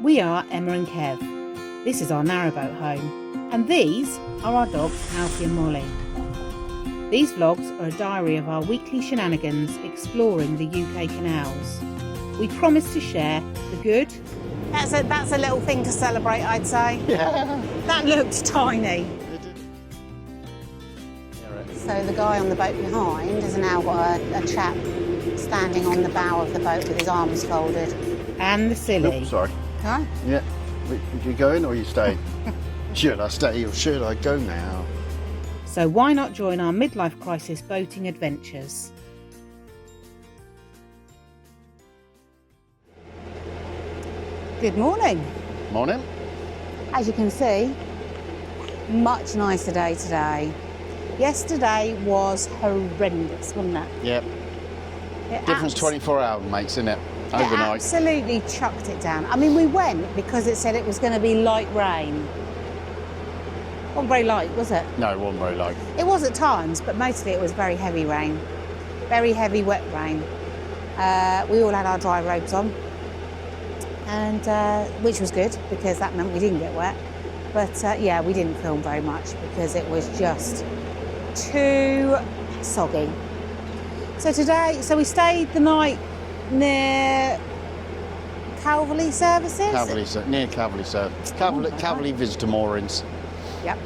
We are Emma and Kev. This is our narrowboat home, and these are our dogs Alfie and Molly. These vlogs are a diary of our weekly shenanigans exploring the UK canals. We promise to share the good. That's a little thing to celebrate, I'd say. Yeah. That looked tiny. So the guy on the boat behind has now got a chap standing on the bow of the boat with his arms folded. And the silly. Oops, sorry. Huh? Yeah. Would you go in or you stay? Should I stay or should I go now? So why not join our midlife crisis boating adventures? Good morning. Morning. As you can see, much nicer day today. Yesterday was horrendous, wasn't it? Yep. Difference 24 hours makes, isn't it? Overnight. It absolutely chucked it down. I mean, we went because it said it was going to be light rain. Wasn't very light, was it? No, it wasn't very light. It was at times, but mostly it was very heavy rain. Very heavy, wet rain. We all had our dry robes on, and which was good because that meant we didn't get wet. But yeah, we didn't film very much because it was just too soggy. So we stayed the night near Calverley Services? Near Calverley Service. Calverley Visitor Moorings. Yep.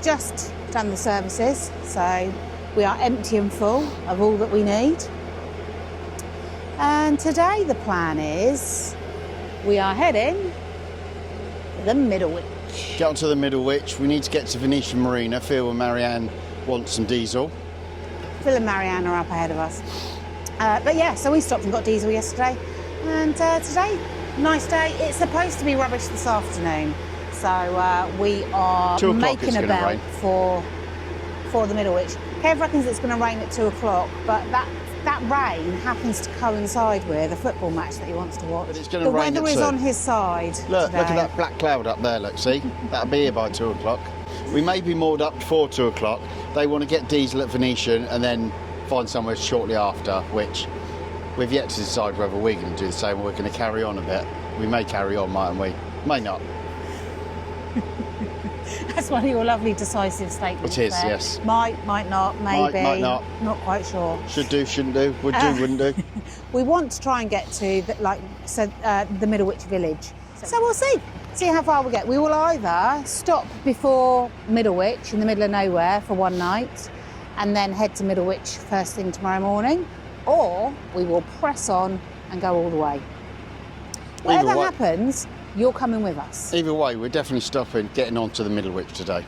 Just done the services, so we are empty and full of all that we need. And today the plan is we are heading to the Middlewich. Get onto the Middlewich. We need to get to Venetian Marina. Phil and Marianne want some diesel. Phil and Marianne are up ahead of us. But yeah, so we stopped and got diesel yesterday. And today, nice day. It's supposed to be rubbish this afternoon. So we are making a belt for the Middlewich. Kev reckons it's going to rain at 2 o'clock, but that rain happens to coincide with a football match that he wants to watch. But it's going to rain at 2. The weather is on his side Look today. at that black cloud up there, look, see? That'll be here by 2 o'clock. We may be moored up before 2 o'clock. They want to get diesel at Venetian and then find somewhere shortly after, which we've yet to decide whether we're going to do the same or we're going to carry on a bit. We may carry on, mightn't we? May not. That's one of your lovely decisive statements. It is, there. yes. Might not, maybe. Might not. Not quite sure. Should do, shouldn't do. Would do, wouldn't do. We want to try and get to the Middlewich village. So we'll see how far we get. We will either stop before Middlewich in the middle of nowhere for one night and then head to Middlewich first thing tomorrow morning, or we will press on and go all the way. Whatever happens, you're coming with us. Either way, we're definitely stopping, getting onto the Middlewich today.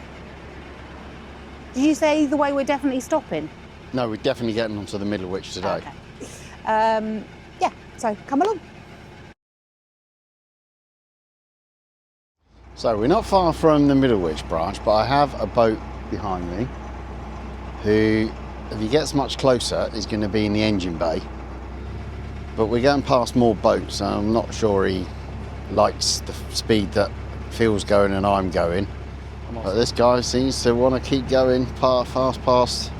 Did you say either way we're definitely stopping? No, we're definitely getting onto the Middlewich today. Okay. Yeah, so come along. So we're not far from the Middlewich branch, but I have a boat behind me who, if he gets much closer, is going to be in the engine bay. But we're going past more boats, and I'm not sure he likes the speed that Phil's going and I'm going. But this guy seems to want to keep going fast past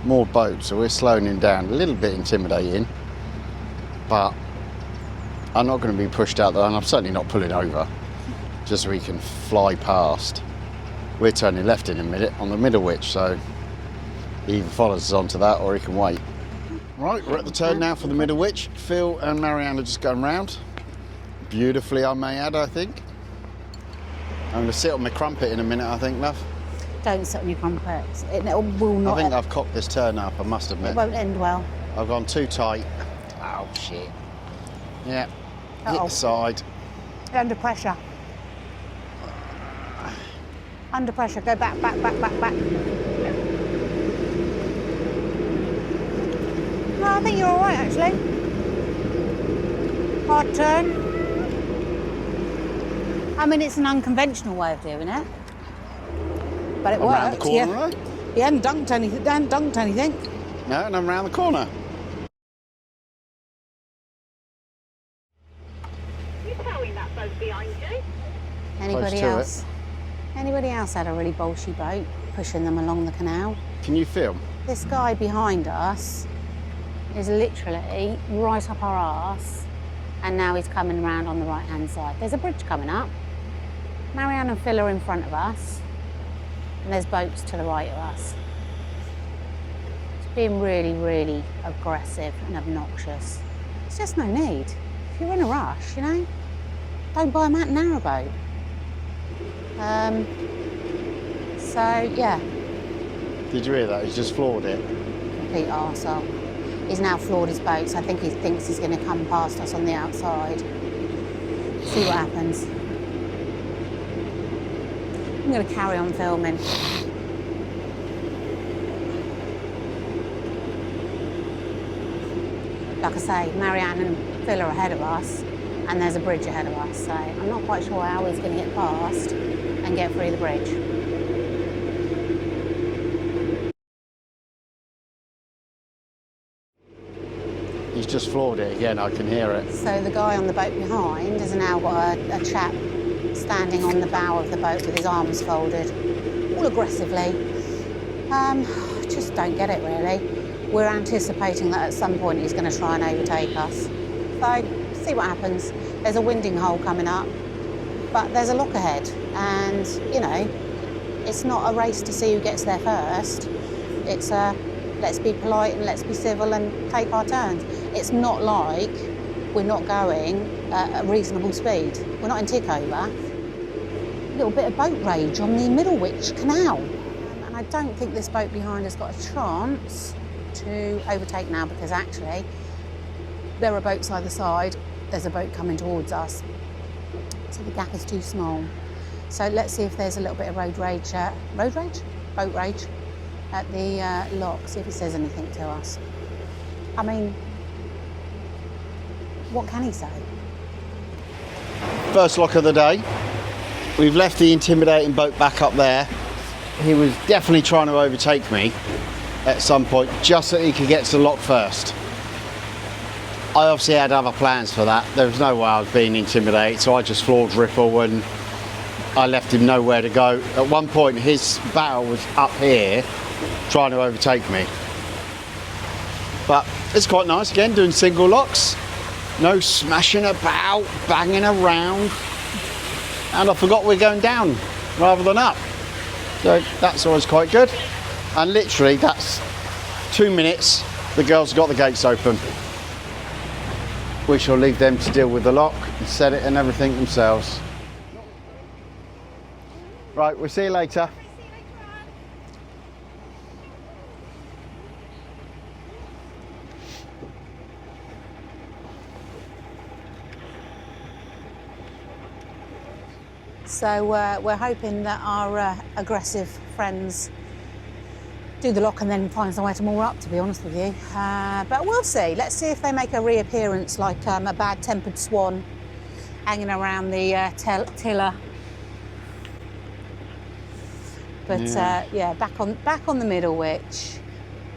more boats, so we're slowing him down. A little bit intimidating, but I'm not going to be pushed out there, and I'm certainly not pulling over, just so we can fly past. We're turning left in a minute on the Middlewich, so he either follows us onto that or he can wait. Right, we're at the turn now for the Middlewich. Phil and Marianne are just going round. Beautifully, I may add, I think. I'm going to sit on my crumpet in a minute, I think, love. Don't sit on your crumpet. It will not. I think I've cocked this turn up, I must admit. It won't end well. I've gone too tight. Oh, shit. Yeah, hit the side. You're under pressure. Under pressure. Go back. No, I think you're all right, actually. Hard turn. I mean, it's an unconventional way of doing it, but it works. Around the corner, right? He hadn't dunked anything. No, and I'm round the corner. You towing that boat behind you? Anybody else had a really bolshy boat pushing them along the canal? Can you film? This guy behind us is literally right up our arse and now he's coming around on the right-hand side. There's a bridge coming up. Marianne and Phil are in front of us, and there's boats to the right of us. It's being really, really aggressive and obnoxious. There's just no need. If you're in a rush, you know, don't buy a narrowboat. So, yeah. Did you hear that? He's just floored it. Complete arsehole. He's now floored his boats. I think he thinks he's going to come past us on the outside. See what happens. I'm going to carry on filming. Like I say, Marianne and Phil are ahead of us, and there's a bridge ahead of us, so I'm not quite sure how he's going to get past and get through the bridge. He's just floored it again, I can hear it. So the guy on the boat behind has now got a chap standing on the bow of the boat with his arms folded, all aggressively. Just don't get it, really. We're anticipating that at some point he's going to try and overtake us. So, see what happens. There's a winding hole coming up, but there's a lock ahead, and, you know, it's not a race to see who gets there first. It's a let's be polite and let's be civil and take our turns. It's not like we're not going at a reasonable speed. We're not in tickover. A little bit of boat rage on the Middlewich Canal. And I don't think this boat behind has got a chance to overtake now, because actually there are boats either side. There's a boat coming towards us. So the gap is too small. So let's see if there's a little bit of boat rage at the lock, see if it says anything to us. I mean, what can he say? First lock of the day. We've left the intimidating boat back up there. He was definitely trying to overtake me at some point, just so he could get to the lock first. I obviously had other plans for that. There was no way I was being intimidated, so I just floored Ripple and I left him nowhere to go. At one point, his bow was up here, trying to overtake me. But it's quite nice, again, doing single locks. No smashing about, banging around. And I forgot we're going down rather than up. So that's always quite good. And literally, that's 2 minutes, the girls got the gates open. We shall leave them to deal with the lock and set it and everything themselves. Right, we'll see you later. So we're hoping that our aggressive friends do the lock and then find somewhere to moor up, to be honest with you. But we'll see. Let's see if they make a reappearance like a bad-tempered swan hanging around the tiller. But yeah, back on the Middlewich.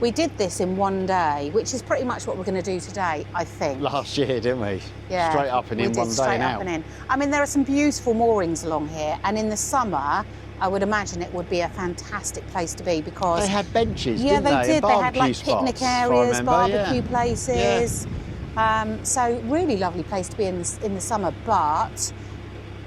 We did this in one day, which is pretty much what we're going to do today, I think. Last year, didn't we? Yeah, straight up and in one day straight now. up and in. I mean, there are some beautiful moorings along here, and in the summer, I would imagine it would be a fantastic place to be because they had benches, yeah, didn't they? did. They had like Barbecue picnic spots, areas, barbecue yeah. places. Yeah. So really lovely place to be in the summer. But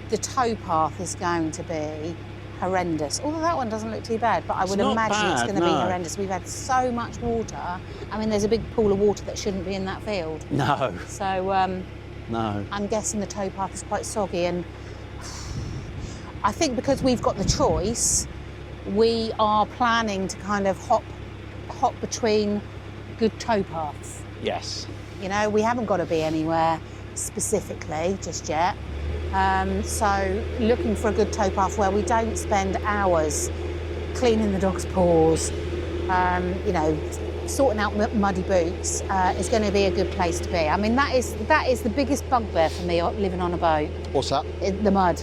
the towpath is going to be horrendous. Although that one doesn't look too bad, but I would imagine it's going to be horrendous. We've had so much water. I mean, there's a big pool of water that shouldn't be in that field. No. So no. I'm guessing the towpath is quite soggy, and I think because we've got the choice, we are planning to kind of hop between good towpaths. Yes. You know, we haven't got to be anywhere specifically just yet. So looking for a good towpath where we don't spend hours cleaning the dog's paws, you know, sorting out muddy boots is going to be a good place to be. I mean, that is the biggest bugbear for me living on a boat. What's that? The mud.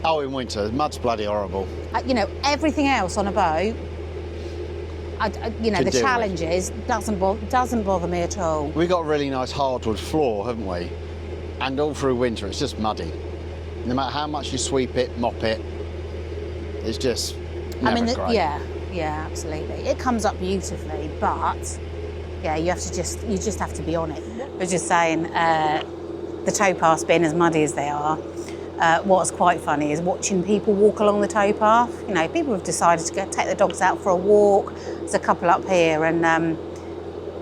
Oh, in winter, the mud's bloody horrible. You know, everything else on a boat, you know, the challenges doesn't bother me at all. We got a really nice hardwood floor, haven't we? And all through winter, it's just muddy. No matter how much you sweep it, mop it, it's just never great. Yeah, absolutely. It comes up beautifully, but yeah, you just have to be on it. I was just saying, the towpaths being as muddy as they are, what's quite funny is watching people walk along the towpath. You know, people have decided to go take their dogs out for a walk. There's a couple up here, and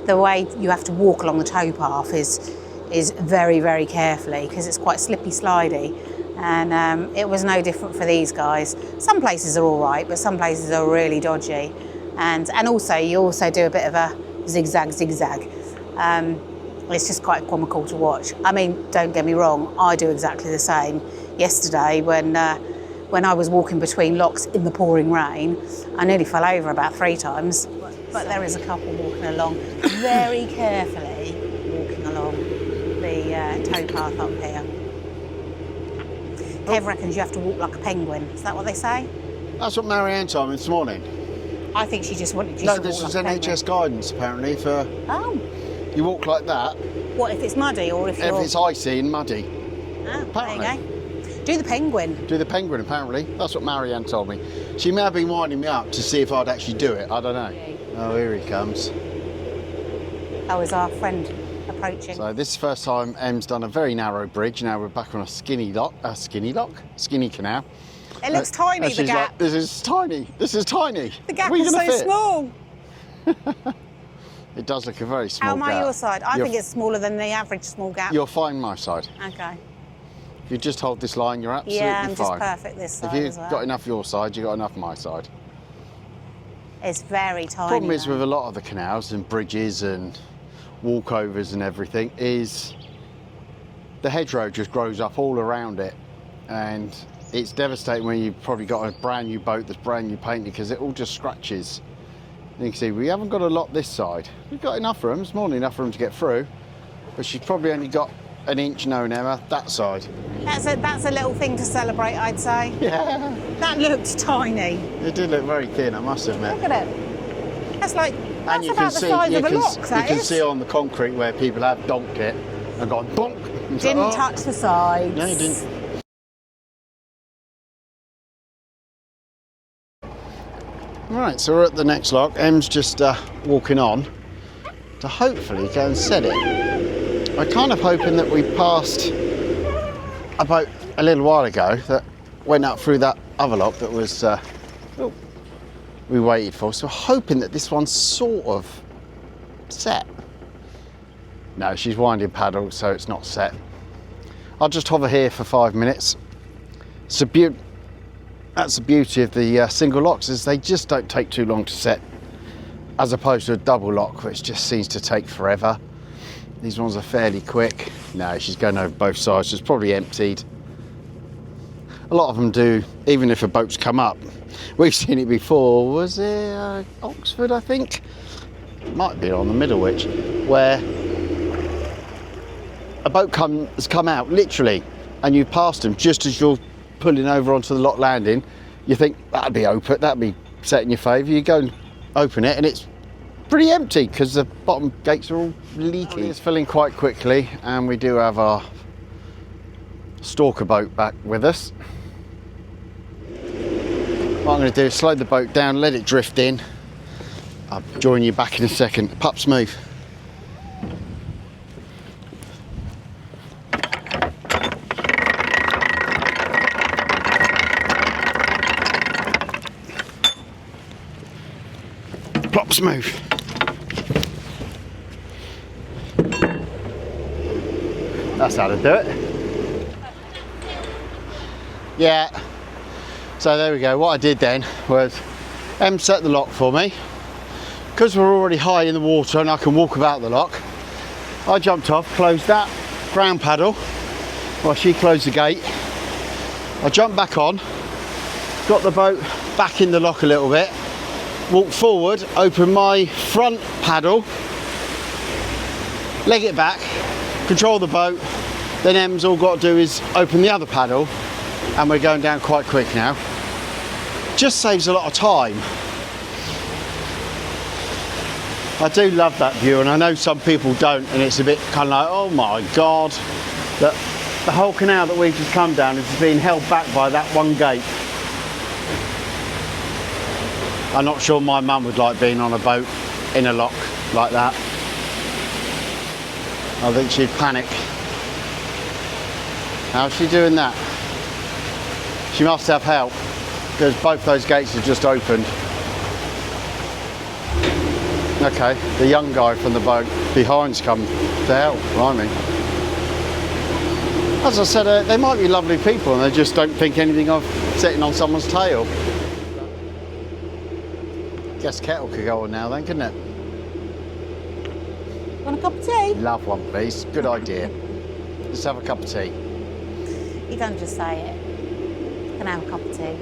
the way you have to walk along the towpath is very, very carefully, because it's quite slippy, slidey. And it was no different for these guys. Some places are all right, but some places are really dodgy. And also, you also do a bit of a zigzag. It's just quite comical to watch. I mean, don't get me wrong, I do exactly the same. Yesterday, when I was walking between locks in the pouring rain, I nearly fell over about 3 times. But there is a couple walking along, very carefully walking along the towpath up here. Kev reckons you have to walk like a penguin. Is that what they say? That's what Marianne told me this morning. I think she just wanted you to No, walk this like is a penguin. NHS guidance apparently for Oh. you walk like that What, if it's muddy or if if you're... it's icy and muddy. Ah, apparently. there you go. Do the penguin. Do the penguin apparently. That's what Marianne told me. She may have been winding me up to see if I'd actually do it. I don't know. Oh, here he comes. Oh, is our friend approaching? So this is the first time Em's done a very narrow bridge. Now we're back on a skinny canal. It looks tiny, And the she's gap. like, this is tiny. This is tiny. The gap Where are is you so gonna fit? small. It does look a very small How am I gap. your side? I You're- think it's smaller than the average small gap. You're fine my side. Okay. If you just hold this line, you're absolutely Yeah, I'm just fine. perfect this If side you've as well. got enough your side, you've got enough my side. It's very tiny. Problem is though. with a lot of the canals and bridges and walkovers and everything is the hedgerow just grows up all around it, and it's devastating when you've probably got a brand new boat that's brand new painted, because it all just scratches. And you can see we haven't got a lot this side. We've got enough room, it's more than enough room to get through, but she's probably only got an inch, no Emma, that side. That's a little thing to celebrate, I'd say. Yeah, That looked tiny. it did look very thin, I must admit. Look at it. That's like, that's about the size of a lock, you that can is. see on the concrete where people have donked it and gone bonk. And it's like, Didn't oh. touch the sides. No, you didn't. Right, so we're at the next lock. Em's just walking on to hopefully go and set it. I'm kind of hoping that we passed a boat a little while ago that went up through that other lock that was we waited for. So hoping that this one's sort of set. No, she's winding paddle, so it's not set. I'll just hover here for 5 minutes. It's a that's the beauty of the single locks, is they just don't take too long to set, as opposed to a double lock, which just seems to take forever. These ones are fairly quick. No, she's going over both sides, so it's probably emptied. A lot of them do, even if a boat's come up. We've seen it before. Was it Oxford, I think? Might be on the Middlewich, where a boat has come out, literally, and you've passed them just as you're pulling over onto the lock landing. You think, that'd be open, that'd be set in your favour. You go and open it, and it's pretty empty, because the bottom gates are all leaky. It's filling quite quickly, and we do have our stalker boat back with us. What I'm going to do is slow the boat down, let it drift in. I'll join you back in a second. Pups, move. Plops, move. That's how to do it. Yeah. So there we go. What I did then was Em set the lock for me. Because we're already high in the water and I can walk about the lock, I jumped off, closed that ground paddle while she closed the gate. I jumped back on, got the boat back in the lock a little bit, walked forward, opened my front paddle, leg it back, control the boat, then Em's all got to do is open the other paddle, and we're going down quite quick now. Just saves a lot of time. I do love that view, and I know some people don't, and it's a bit kind of like, oh my God, that the whole canal that we've just come down is being held back by that one gate. I'm not sure my mum would like being on a boat in a lock like that. I think she'd panic. How's she doing that? She must have help, because both those gates have just opened. Okay, the young guy from the boat behind's come to help, blimey. As I said, they might be lovely people and they just don't think anything of sitting on someone's tail. Guess kettle could go on now then, couldn't it? Want a cup of tea? Love one, please. Good idea. Let's have a cup of tea. You don't just say it. Can I have a cup of tea?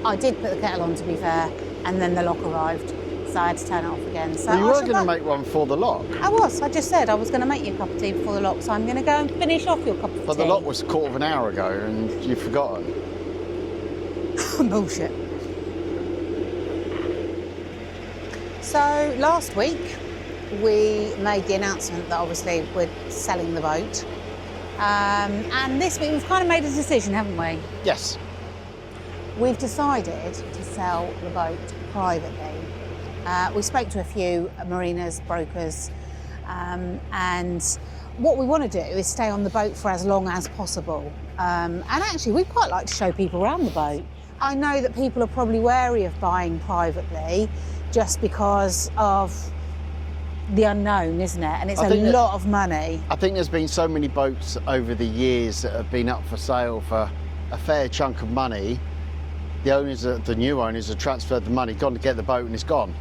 I did put the kettle on, to be fair, and then the lock arrived, so I had to turn it off again. So Well, you I were shall going to go. make one for the lock, I was. I just said I was going to make you a cup of tea before the lock, so I'm going to go and finish off your cup of tea. but the lock was a quarter of an hour ago and you've forgotten. Bullshit. So last week we made the announcement that obviously we're selling the boat, and this week we've kind of made a decision, haven't we? Yes. We've decided to sell the boat privately. We spoke to a few marinas, brokers, and what we want to do is stay on the boat for as long as possible. And actually, we'd quite like to show people around the boat. I know that people are probably wary of buying privately just because of the unknown, isn't it? And it's a lot of money. I think there's been so many boats over the years that have been up for sale for a fair chunk of money. The new owners have transferred the money, gone to get the boat and it's gone.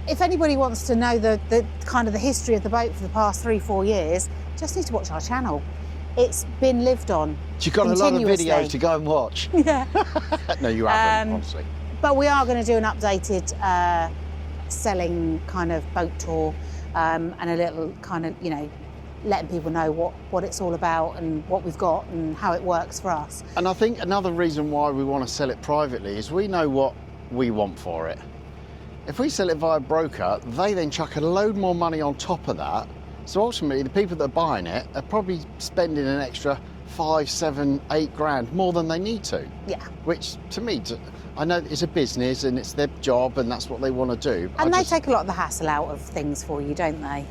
If anybody wants to know the kind of the history of the boat for the past 3-4 years, just need to watch our channel. It's been lived on. You've got a lot of continuously. videos to go and watch. Yeah. No, you haven't, honestly. But we are going to do an updated selling kind of boat tour, and a little kind of, letting people know what it's all about and what we've got and how it works for us. And I think another reason why we want to sell it privately is we know what we want for it. If we sell it via broker, they then chuck a load more money on top of that. So ultimately, the people that are buying it are probably spending an extra 5, 7, 8 grand more than they need to. Yeah. Which, to me, I know it's a business and it's their job and that's what they want to do. And they take a lot of the hassle out of things for you, don't they?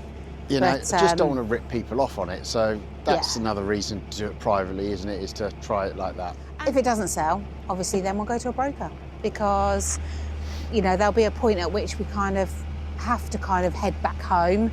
You know, But, just don't want to rip people off on it. So that's Yeah. another reason to do it privately, isn't it? Is to try it like that. If it doesn't sell, obviously then we'll go to a broker, because, there'll be a point at which we kind of have to kind of head back home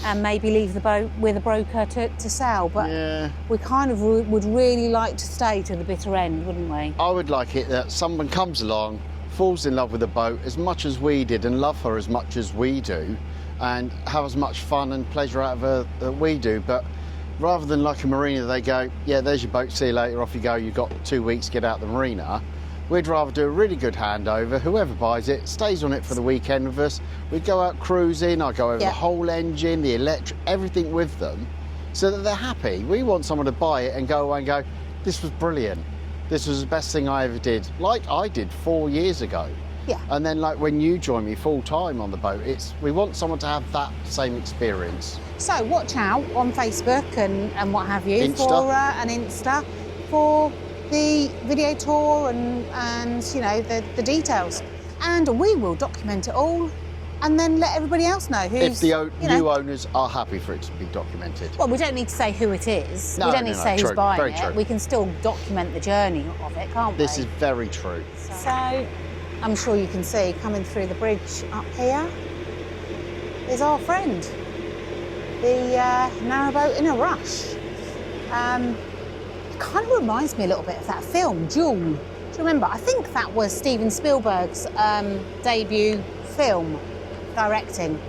and maybe leave the boat with a broker to sell. But Yeah. we kind of would really like to stay to the bitter end, wouldn't we? I would like it that someone comes along, falls in love with the boat as much as we did and love her as much as we do and have as much fun and pleasure out of her that we do. But rather than like a marina, they go, yeah, there's your boat, see you later, off you go, you've got 2 weeks, get out the marina. We'd rather do a really good handover. Whoever buys it stays on it for the weekend with us. We go out cruising, I go over the whole engine, the electric, everything with them, so that they're happy. We want someone to buy it and go away and go, this was brilliant. This was the best thing I ever did, like I did 4 years ago. Yeah. And then like when you join me full time on the boat, we want someone to have that same experience. So watch out on Facebook and what have you Insta. for an Insta for the video tour and the details, and we will document it all and then let everybody else know If who's the new owners are happy for it to be documented. Well, we don't need to say who it is. No, we don't need to say who's true, buying very it. true. We can still document the journey of it, can't we? This is very true. So I'm sure you can see coming through the bridge up here is our friend, the Narrowboat in a Rush. It kind of reminds me a little bit of that film, Jewel. Do you remember? I think that was Steven Spielberg's debut film directing.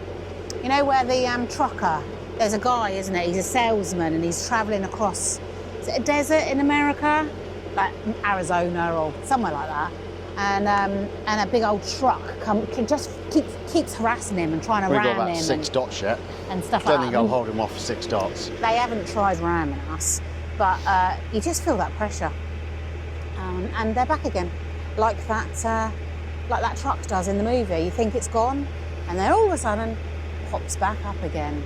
You know, where the trucker, there's a guy, isn't it? He's a salesman and he's travelling across, is it a desert in America? Like Arizona or somewhere like that. And a big old truck just keeps harassing him and trying to We've ram got about him 6 dots yet. and stuff Don't like think that. I'll hold him off for 6 dots. They haven't tried ramming us, but you just feel that pressure. And they're back again, like that truck does in the movie. You think it's gone, and then all of a sudden, pops back up again.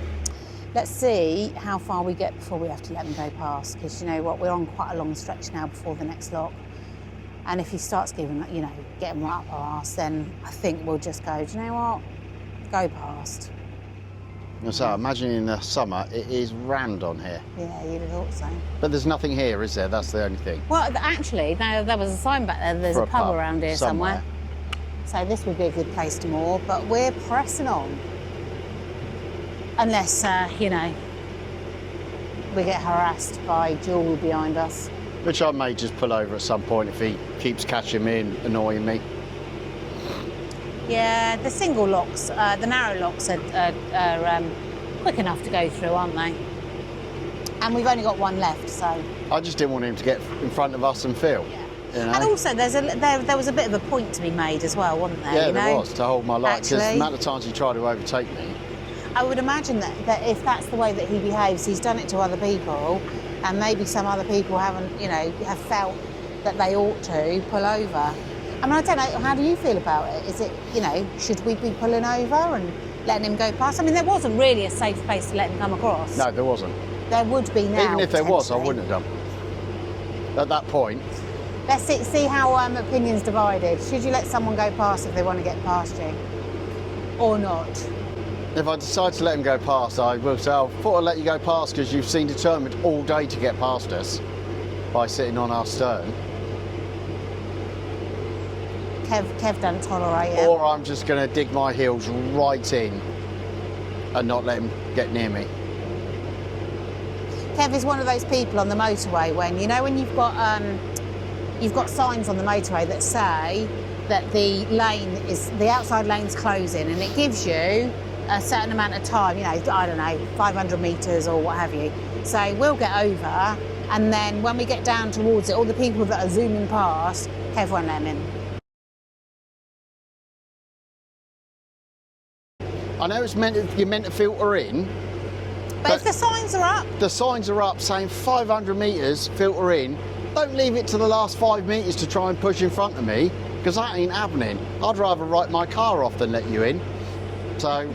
Let's see how far we get before we have to let them go past, because you know what, we're on quite a long stretch now before the next lock. And if he starts getting right up our arse, then I think we'll just go, do you know what, go past. So imagine in the summer, it is rammed on here. Yeah, you'd have thought so. But there's nothing here, is there? That's the only thing. Well, actually, there was a sign back there. There's For a pub around here somewhere. So this would be a good place to moor, but we're pressing on. Unless, you know, we get harassed by Jewel behind us. Which I may just pull over at some point if he keeps catching me and annoying me. Yeah, the single locks, the narrow locks are quick enough to go through, aren't they? And we've only got one left, so. I just didn't want him to get in front of us and Phil. Yeah. You know? And also, there was a bit of a point to be made as well, wasn't there? Yeah, you know? there was, to hold my light. Because the Actually, amount of times he tried to overtake me. I would imagine that if that's the way that he behaves, he's done it to other people, and maybe some other people haven't, you know, have felt that they ought to pull over. I mean, I don't know, how do you feel about it? Is it, you know, should we be pulling over and letting him go past? I mean, there wasn't really a safe place to let him come across. No, there wasn't. There would be now. Even if there was, I potentially. wouldn't have done. At that point. Let's see how opinions divided. Should you let someone go past if they want to get past you? Or not? If I decide to let him go past, I will say, I thought I'd let you go past because you've seemed determined all day to get past us by sitting on our stern. Kev don't tolerate it. Or I'm just going to dig my heels right in and not let him get near me. Kev is one of those people on the motorway when, you know, when you've got signs on the motorway that say that the outside lane's closing, and it gives you a certain amount of time, you know, I don't know, 500 metres or what have you. So we'll get over, and then when we get down towards it, all the people that are zooming past, Kev won't let them in. I know you're meant to filter in. But if the signs are up, The signs are up saying 500 metres, filter in. Don't leave it to the last 5 metres to try and push in front of me, because that ain't happening. I'd rather write my car off than let you in. So,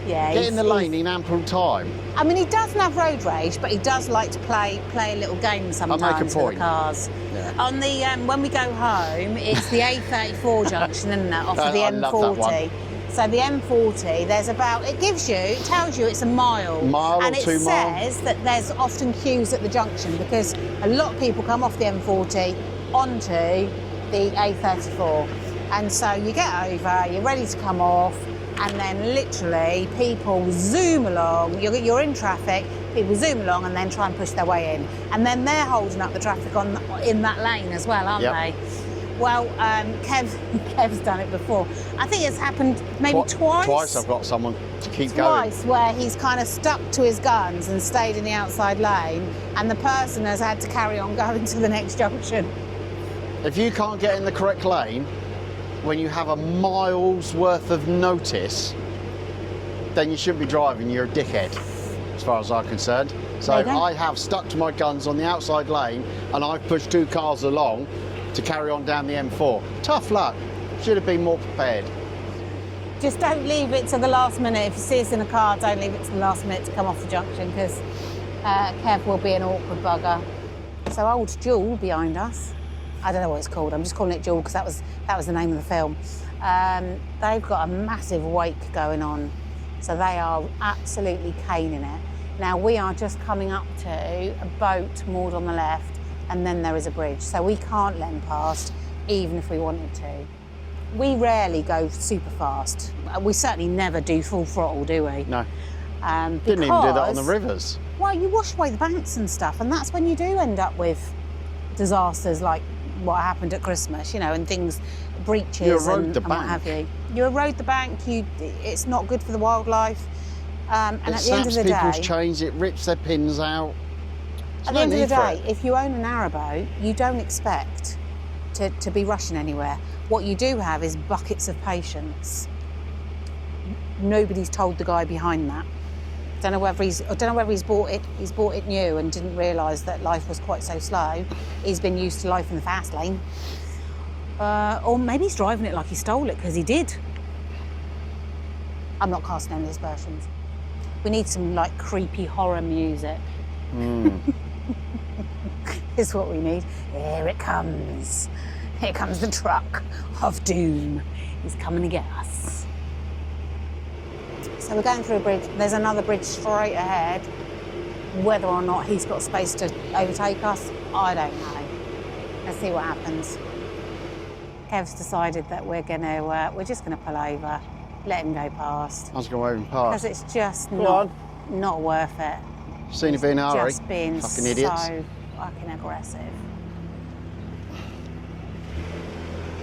yeah, get in the lane in ample time. I mean, he doesn't have road rage, but he does like to play a little game sometimes with the cars. Yeah. On the when we go home, it's the A34 junction, isn't it, off of the I love that one. M40. So the M40, it tells you it's a mile. Mile and or it 2 miles. says that there's often queues at the junction because a lot of people come off the M40 onto the A34. And so you get over, you're ready to come off, and then literally people zoom along. You're in traffic, people zoom along and then try and push their way in. And then they're holding up the traffic in that lane as well, aren't they? Well, Kev's done it before. I think it's happened maybe twice. Twice I've got someone to keep Twice where he's kind of stuck to his guns and stayed in the outside lane, and the person has had to carry on going to the next junction. going. If you can't get in the correct lane when you have a mile's worth of notice, then you shouldn't be driving, you're a dickhead, as far as I'm concerned. So I have stuck to my guns on the outside lane, and I've pushed 2 cars along to carry on down the M4. Tough luck. Should have been more prepared. Just don't leave it to the last minute. If you see us in a car, don't leave it to the last minute to come off the junction, because Kev will be an awkward bugger. So old Jewel behind us, I don't know what it's called, I'm just calling it Jewel because that was the name of the film. They've got a massive wake going on, so they are absolutely caning it. Now we are just coming up to a boat moored on the left, and then there is a bridge, so we can't let them past, even if we wanted to. We rarely go super fast. We certainly never do full throttle, do we? No. Didn't even do that on the rivers. Well, you wash away the banks and stuff, and that's when you do end up with disasters like what happened at Christmas, you know, and things, breaches You erode and the what have you. You erode the bank, it's not good for the wildlife. And at the end of the day, people's chains, it rips their pins out. at the end of the day, if you own a narrowboat, you don't expect to be rushing anywhere. What you do have is buckets of patience. Nobody's told the guy behind that. I don't know whether he's bought it new and didn't realise that life was quite so slow. He's been used to life in the fast lane. Or maybe he's driving it like he stole it, because he did. I'm not casting any aspersions. We need some like creepy horror music. Is what we need. Here it comes. Here comes the truck of doom. He's coming to get us. So we're going through a bridge. There's another bridge straight ahead. Whether or not he's got space to overtake us, I don't know. Let's see what happens. Kev's decided that we're just gonna pull over, let him go past. I was going to wave him past. Because it's just Go not worth it. Seen you being in a hurry. Just being Fucking idiots. so fucking aggressive.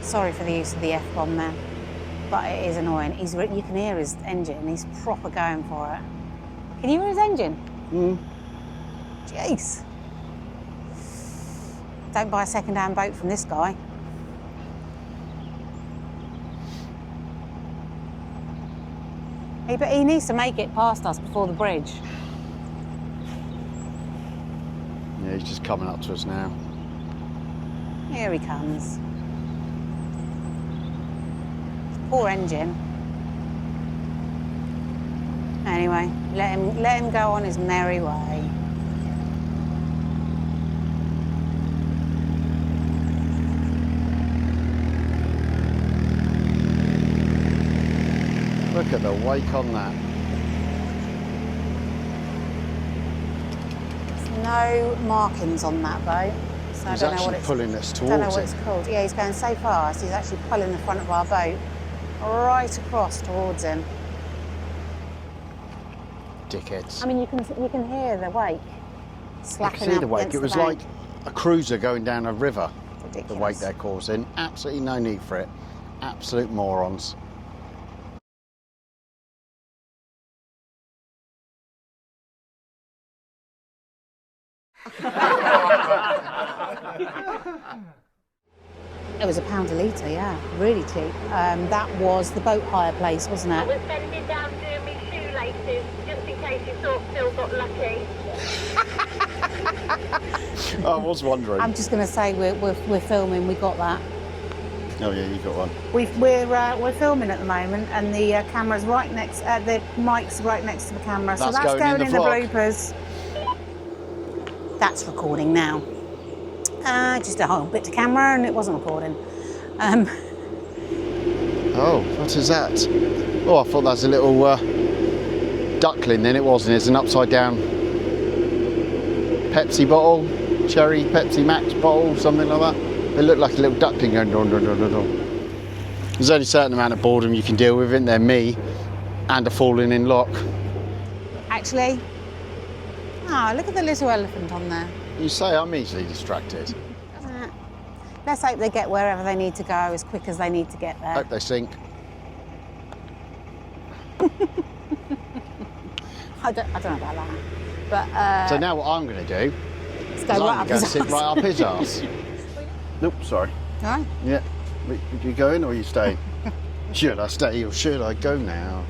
Sorry for the use of the F-bomb there, but it is annoying. You can hear his engine. He's proper going for it. Can you hear his engine? Jeez. Don't buy a second-hand boat from this guy. But he needs to make it past us before the bridge. Yeah, he's just coming up to us now. Here he comes. Poor engine. Anyway, let him go on his merry way. Look at the wake on that. There's no markings on that boat, so He's I don't know what actually it's pulling us don't know towards what it. it's called. Yeah, he's going so fast. He's actually pulling the front of our boat right across towards him. Dickheads. I mean, you can hear the wake I slapping can see up the wake. against It was the bank. like a cruiser going down a river. Ridiculous. The wake they're causing. Absolutely no need for it. Absolute morons. It was £1 a litre, yeah, really cheap. That was the boat hire place, wasn't I it? was bending down doing my shoelaces just in case you thought Phil got lucky. I was wondering. I'm just going to say we're filming. We got that. Oh yeah, you got one. We're filming at the moment, and the camera's right next. The mic's right next to the camera, so That's that's going in the vlog. bloopers. That's recording now. Just a whole bit to camera, and it wasn't recording. Oh, what is that? Oh, I thought that was a little duckling. Then it wasn't. It's an upside down Pepsi bottle, cherry Pepsi Max bottle, something like that. They look like a little duckling going dun dun dun dun dun. There's only a certain amount of boredom you can deal with, isn't there? Me and a falling in lock. Actually, look at the little elephant on there. You say I'm easily distracted. Let's hope they get wherever they need to go as quick as they need to get there. Hope they sink. I don't know about that, but So now what I'm going to do let's is go right I'm up going to his sit arse. right up his arse. Nope, sorry. All right. Yeah. You going or are you staying? Should I stay or should I go now?